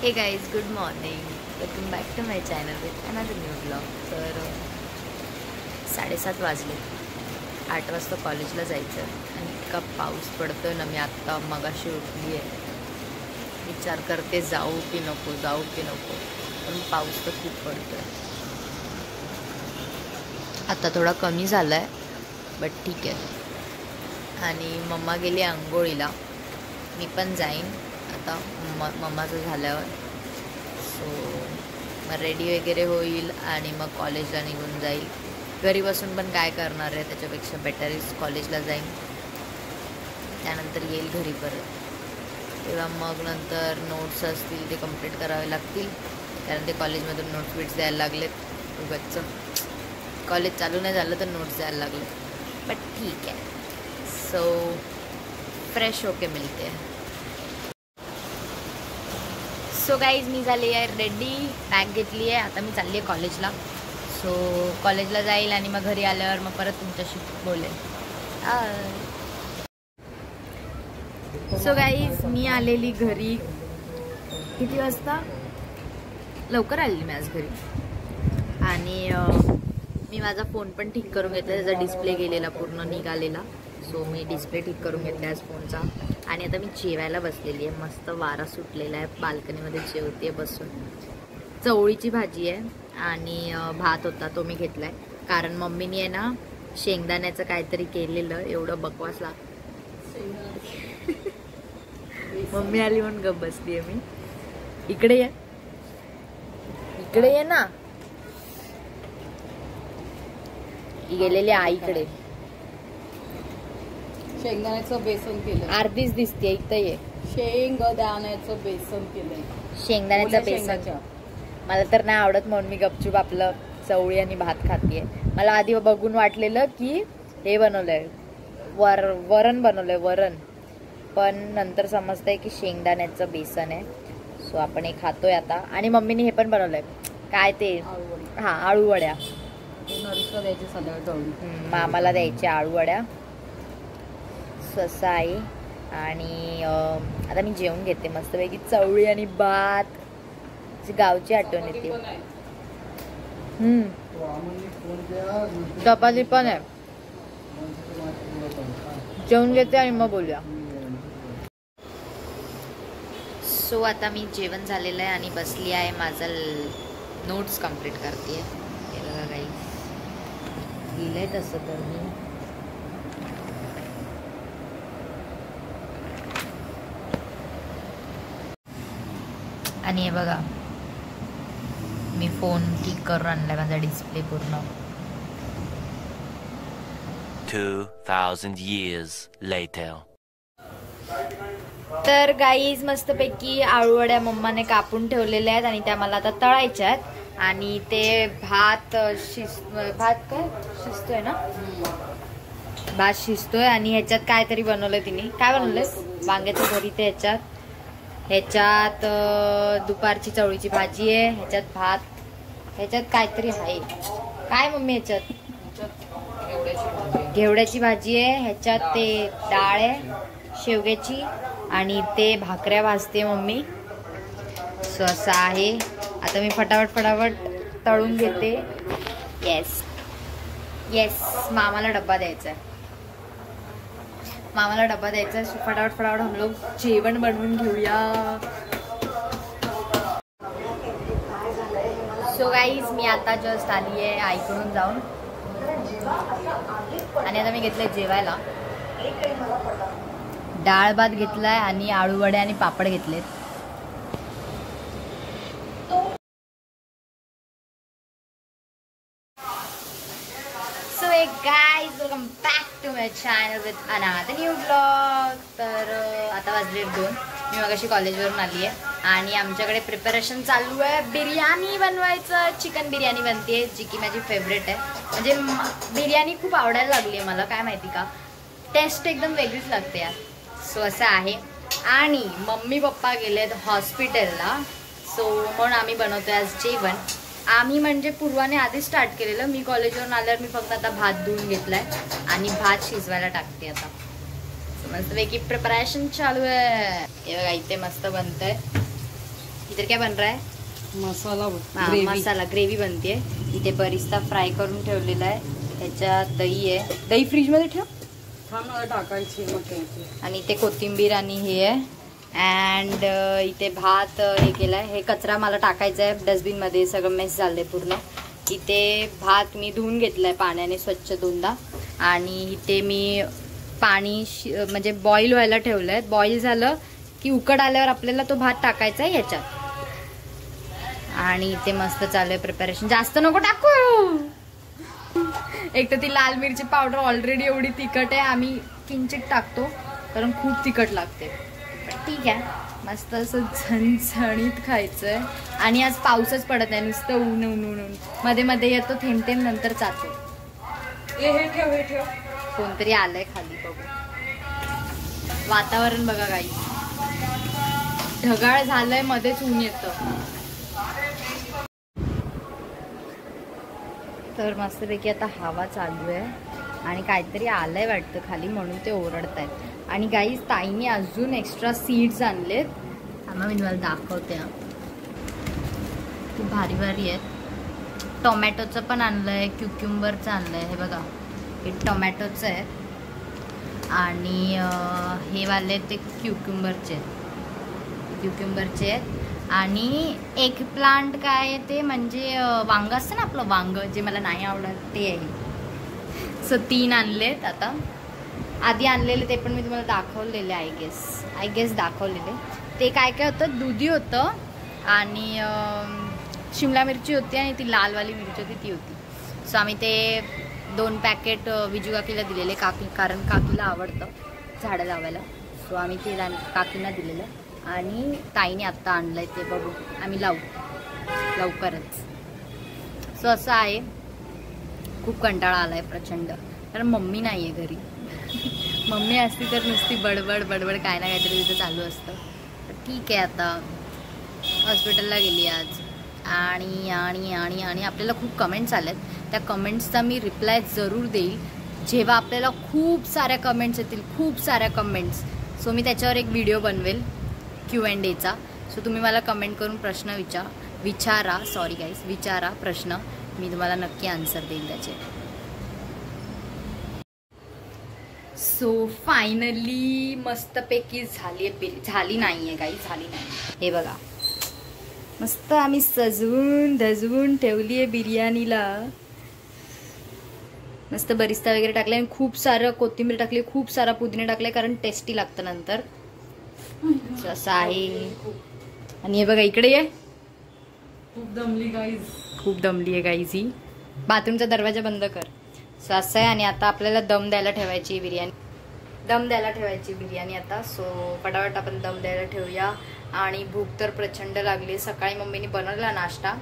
हे guys, good morning. Welcome back to my channel with another new blog. तर 7:30 वाजले. 8 वाजता कॉलेजला जायचं आणि इतका पाऊस पडतोय ना. मी आत्ता मगाशी उठली आहे. विचार करते जाऊ की नको, पण पाऊस तर खूप पडतोय. आता थोडा कमी झाला आहे, बट ठीक आहे. आणि मम्मा गेली आंघोळीला. मी पण जाईन आता मम्माचं झाल्यावर. सो मग रेडी वगैरे होईल आणि मग कॉलेजला निघून जाईल. घरी बसून पण काय करणार आहे, त्याच्यापेक्षा बेटर इज कॉलेजला जाईन. त्यानंतर येईल घरी परत. तेव्हा मग नंतर नोट्स असतील ते कंप्लीट करावे लागतील, कारण ते कॉलेजमधून नोट्स बिट्स द्यायला लागलेत. उगाचचं कॉलेज चालू नाही झालं तर नोट्स द्यायला लागले, बट ठीक आहे. सो फ्रेश होके मिलते हैं. सो गाईज, मी झाली आहे रेडी, बॅग घेतली आहे. आता मी चालली आहे कॉलेजला. सो कॉलेजला जाईल आणि मग घरी आल्यावर मग परत तुमच्याशी बोलेल. सो गाईज, मी आलेली घरी किती वाजता? लवकर आलेली मी आज घरी. आणि मी माझा फोन पण ठीक करून घेतला. त्याचा डिस्प्ले गेलेला, पूर्ण निघालेला. सो मी डिस्प्ले ठीक करून घेतला आज फोनचा. आणि आता मी जेवायला बसलेली आहे. मस्त वारा सुटलेला आहे, बाल्कनीमध्ये जेवते बसून. चवळीची भाजी आहे आणि भात होता, तो मी घेतला आहे. कारण मम्मीने आहे ना शेंगदाण्याचं काहीतरी केलेलं, एवढं बकवास लागतं. मम्मी आली म्हणून गप बसली आहे मी. इकडे ये, इकडे ये ना. गेलेली आईकडे. शेंगदाण्याचं बेसन केलं. अर्धीच दिसते. इथं ये. शेंगदाण्याचं बेसन केलंय. शेंगदाण्याचं बेसन मला तर नाही आवडत, म्हणून मी गपचूप आपलं चवळी आणि भात खातीये. मला आधी बघून वाटलेलं की हे बनवलंय, वरण बनवलंय, वरण. पण नंतर समजतंय की शेंगदाण्याचं बेसन आहे. सो आपण हे खातोय आता. आणि मम्मीने हे पण बनवलंय, काय ते, हा, आळू वड्या. द्यायचे सगळं मामाला द्यायचे आळू वड्या. असं आहे. आणि आता मी जेवून घेते मस्तपैकी. चवळी आणि भात, गावची आठवण येते. चपाती पण आहे. जेवून घेते आणि मग बोलूया. सो आता मी जेवण झालेलं आहे आणि बसली आहे, माझं नोट्स कंप्लीट करते. हे बघा काही लिहिलंय तसं तर मी. आणि हे बघा, मी फोन ठीक करून आणलाय, माझा डिस्प्ले पूर्ण. 2000 years later. तर गाईज, मस्तपैकी आळूवड्या मम्माने कापून ठेवलेल्या आहेत आणि त्या मला आता तळायच्या आहेत. आणि ते भात काय शिजतोय ना, भात शिजतोय. आणि ह्याच्यात काहीतरी बनवलंय तिने. काय बनवलंय? वांग्याचं भरीत आहे. ह्याच्यात दुपारची चवळीची भाजी आहे. ह्याच्यात भात, ह्याच्यात काहीतरी आहे. काय मम्मी? ह्याच्यात घेवड्याची भाजी आहे. ह्याच्यात ते डाळ आहे शेवग्याची. आणि ते भाकऱ्या भाजते मम्मी. सो असं आहे. आता मी फटाफट तळून घेते. येस, मामाला डब्बा द्यायचा आहे. सो फटाफट हम लोग जेवण बनवून घेऊया. सो गाईज, मी आता जस्ट आली आहे आईकडून जाऊन. आणि आता मी घेतलंय जेवायला. डाळ भात घेतलाय आणि आळू वडे आणि पापड घेतलेत. So guys, welcome back to my channel with another new blog. तर आता वाजले 2. मी मगाशी कॉलेजवरून आली आहे आणि आमच्याकडे प्रिपरेशन चालू आहे बिर्याणी बनवायचं. चिकन बिर्याणी बनते, जी की माझी फेवरेट आहे. म्हणजे बिर्याणी खूप आवडायला लागली आहे मला, काय माहिती का. टेस्ट एकदम वेगळीच लागते यार. सो असं आहे. आणि मम्मी पप्पा गेलेत हॉस्पिटलला. सो म्हणून आम्ही बनवतोय आज जेवण. आम्ही म्हणजे पूर्वाने आधी स्टार्ट केलेलं. मी कॉलेजवरून आल्यावर मी फक्त आता भात धुवून घेतलाय आणि भात शिजवायला टाकते आता. मस्तपैकी प्रिपरेशन चालू आहे. हे बघा, इथे मस्त बनतंय. इधर क्या बन रहा है? मसाला हाँ, मसाला ग्रेव्ही बनते. इथे बरिस्ता फ्राय करून ठेवलेला आहे. त्याच्यात दही आहे. दही फ्रीज मध्ये ठेव. टाकायची आणि इथे कोथिंबीर आणि हे आहे. अँड इथे भात हे केलाय. हे कचरा मला टाकायचा आहे डस्टबिन मध्ये. सगळं मेस झालंय पूर्ण. इथे भात मी धुवून घेतलाय पाण्याने स्वच्छ 2दा. आणि इथे मी पाणी म्हणजे बॉईल व्हायला ठेवलंय. बॉईल झालं की उकड आल्यावर आपल्याला तो भात टाकायचा आहे याच्यात. आणि इथे मस्त चालू आहे प्रिपरेशन. जास्त नको टाकू. एक तर ती लाल मिरची पावडर ऑलरेडी एवढी तिखट आहे. आम्ही किंचित टाकतो कारण खूप तिखट लागते. ठीक आहे, मस्त असं झणझणीत खायचंय. आणि आज पाऊसच पडत नाही, नुसतं ऊन ऊन ऊन ऊन. मध्ये मध्ये येतो थेंब थेंब, नंतर जातो. हे ठेव. कोणतरी आलंय खाली, बघू. वातावरण बघा काही ढगाळ झालंय, मध्येच ऊन येतं. तर मस्तपैकी आता हवा चालू आहे आणि काहीतरी आलंय वाटतं खाली, म्हणून ते ओरडतायत. आणि गाईज ताईने अजून एक्स्ट्रा सीड्स आणलेत. आम्हाला मी तुम्हाला दाखवते. खूप भारी भारी आहेत. टोमॅटोचं पण आणलंय, क्युक्युंबरचं आणलंय. हे बघा, हे टोमॅटोचं आहे. आणि हे वाले ते क्युक्युंबरचे आहेत. आणि एक प्लांट काय आहे ते म्हणजे वांग असतं ना आपलं वांग, जे मला नाही आवडत ते आहे. सो 3 आणलेत. आता आधी आणलेले ते पण मी तुम्हाला दाखवलेले. आय गेस दाखवलेले. ते काय काय होतं, दुधी होतं आणि शिमला मिरची होती आणि ती लालवाली मिरची होती ती होती. सो आम्ही ते 2 पॅकेट विजू काकीला दिलेले. कारण काकीला आवडतं झाडं लावायला. सो आम्ही ते काकींना दिलेलं. आणि ताईने आत्ता आणलंय ते बघू, आम्ही लावू लवकरच. सो असं आहे. खूप कंटाळा आलाय प्रचंड, कारण मम्मी नाही आहे घरी. मम्मी असती तर नुसती बडबड काय ना काहीतरी तिथं चालू असतं. तर ठीक आहे, आता हॉस्पिटलला गेली आज. आणि आणि आणि आणि आपल्याला खूप कमेंट्स आल्यात. त्या कमेंट्सचा मी रिप्लाय जरूर देईल जेव्हा आपल्याला खूप साऱ्या कमेंट्स येतील, खूप साऱ्या कमेंट्स. सो मी त्याच्यावर एक व्हिडिओ बनवेल Q&Aचा. सो तुम्ही मला कमेंट करून प्रश्न विचारा प्रश्न. मी तुम्हाला नक्की आन्सर देईल त्याचे. सो फायनली मस्तपैकी झाली नाही. हे बघा, मस्त आम्ही सजवून धजवून ठेवली आहे बिर्याणीला. मस्त बरिस्ता वगैरे टाकले आणि खूप सारं कोथिंबीर टाकली, खूप सारा पुदिना टाकले, कारण टेस्टी लागतं नंतर. असं आहे. आणि हे बघा इकडे आहे, खूप दमली आहे गाईज ही. बाथरूमचा दरवाजा बंद कर. सो असं आहे. आणि आता आपल्याला दम द्यायला ठेवायची बिर्याणी आता. सो पटापट आपण दम द्यायला ठेवूया. आणि भूक तर प्रचंड लागली. सकाळी मम्मीने बनवलेला नाश्ता,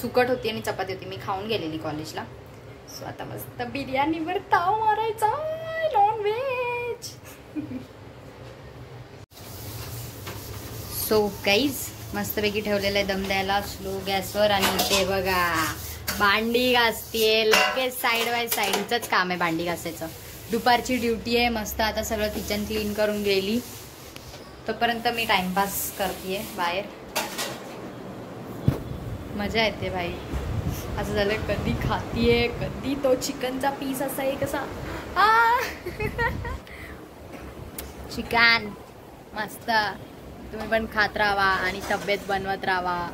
सुकट होती आणि चपाती होती, मी खाऊन गेलेली कॉलेजला. सो आता मस्त बिर्याणीवर ताव मारायचा, नॉन व्हेज. सो गाईज मस्तपैकी ठेवलेलं आहे दम द्यायला स्लो गॅसवर. आणि ते बघा भांडी घासतीये लगेच, साईड बाय साईड. हिचंच काम आहे भांडी घासायचं. दुपारची ड्युटी आहे. मस्त आता सगळं किचन क्लीन करून गेली, तोपर्यंत मी टाइमपास करतेय बाहेर. मजा येते भाई. असं झालं कधी खातीये, कधी तो चिकनचा पीस असा आहे कसा चिकन मस्त. तुम्ही पण खात राहा आणि तब्येत बनवत राहा.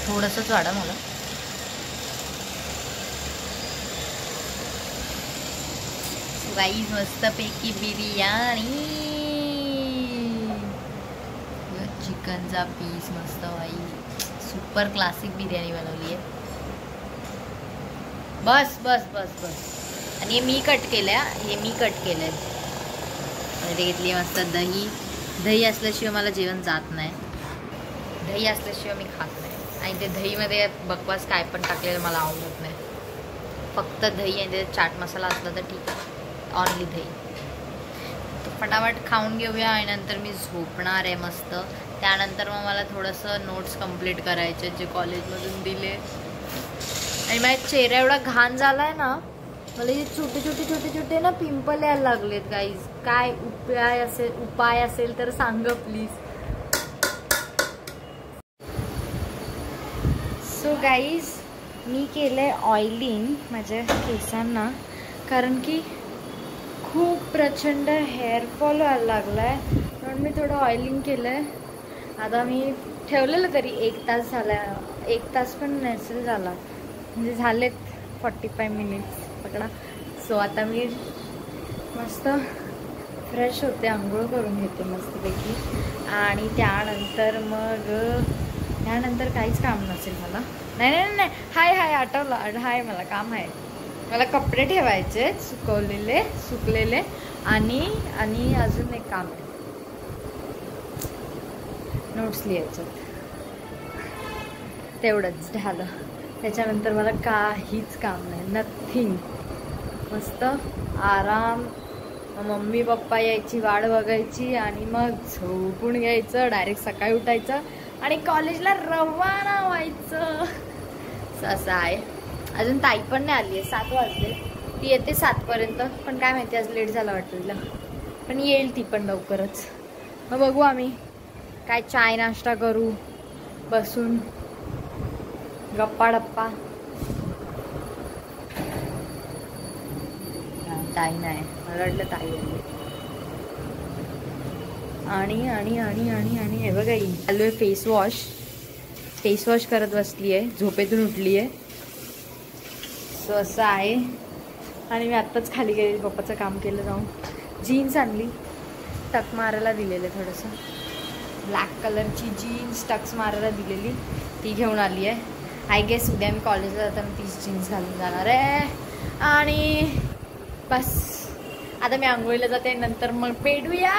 थोडंसंच वाढा मला. गाईज मस्तपैकी बिर्याणी, चिकनचा पीस मस्त बाई. सुपर क्लासिक बिर्याणी बनवली आहे. बस बस बस बस. आणि हे मी कट केलंय. मध्ये घेतली मस्त दही असल्याशिवाय मला जेवण जात नाही. दही असल्याशिवाय मी खात नाही. आणि ते दहीमध्ये बकवास काय पण टाकलेलं मला आवडत नाही. फक्त दही आणि त्याच्यात चाट मसाला असला तर ठीक आहे. ऑनली दही. फटाफट खाऊन घेऊया आणि नंतर मी झोपणार आहे मस्त. त्यानंतर मग मला थोडंसं नोट्स कंप्लीट करायचे जे कॉलेजमधून दिले. आणि माझा चेहरा एवढा घाण झाला आहे ना, मला हे छोटे छोटे छोटे छोटे ना पिंपल यायला लागलेत गाईज. काय उपाय असेल तर सांगा प्लीज. सो गाईज मी केलंय ऑइलिंग माझ्या केसांना, कारण की खूप प्रचंड हेअरफॉल व्हायला लागलाय, म्हणून मी थोडं ऑइलिंग केलंय. आता मी ठेवलेलं तरी 1 तास झाला, 1 तास पण नसेल झाला, म्हणजे झालेत 45 मिनिट्स पकडा. सो आता मी मस्त फ्रेश होते, आंघोळ करून घेते मस्तपैकी, आणि त्यानंतर काहीच काम नसेल मला. नाही हाय आठवलं, हाय मला काम आहे. मला कपडे ठेवायचे सुकलेले आणि अजून एक काम आहे, नोट्स लिहायचं, तेवढंच झालं. त्याच्यानंतर मला काहीच काम नाही, नथिंग. मस्त आराम, मम्मी पप्पा यायची वाट बघायची आणि मग झोपून घ्यायचं, डायरेक्ट सकाळी उठायचं आणि कॉलेजला रवाना व्हायचं. असं आहे. अजून ताई पण नाही आली आहे, 7 वाजले. ती येते 7पर्यंत, पण काय माहिती आज लेट झाला वाटतं तिला, पण येईल ती पण लवकरच. मग बघू आम्ही काय चाय नाश्ता करू, बसून गप्पा डप्पा. ताई नाही, मला वाटलं ताई आली. आणि हे बघा चालू आहे फेस वॉश करत बसली आहे, झोपेतून उठली आहे. सो असं आहे. आणि मी आत्ताच खाली गेली, पप्पाचं काम केलं जाऊन. जीन्स आणली, टक मारायला दिलेलं, थोडंसं ब्लॅक कलरची जीन्स टक्स मारायला दिलेली, ती घेऊन आली आहे. आय गेस उद्या मी कॉलेजला जाताना तीच जीन्स घालून जाणार आहे. आणि बस आता मी आंघोळीला जाते, नंतर मग भेटूया.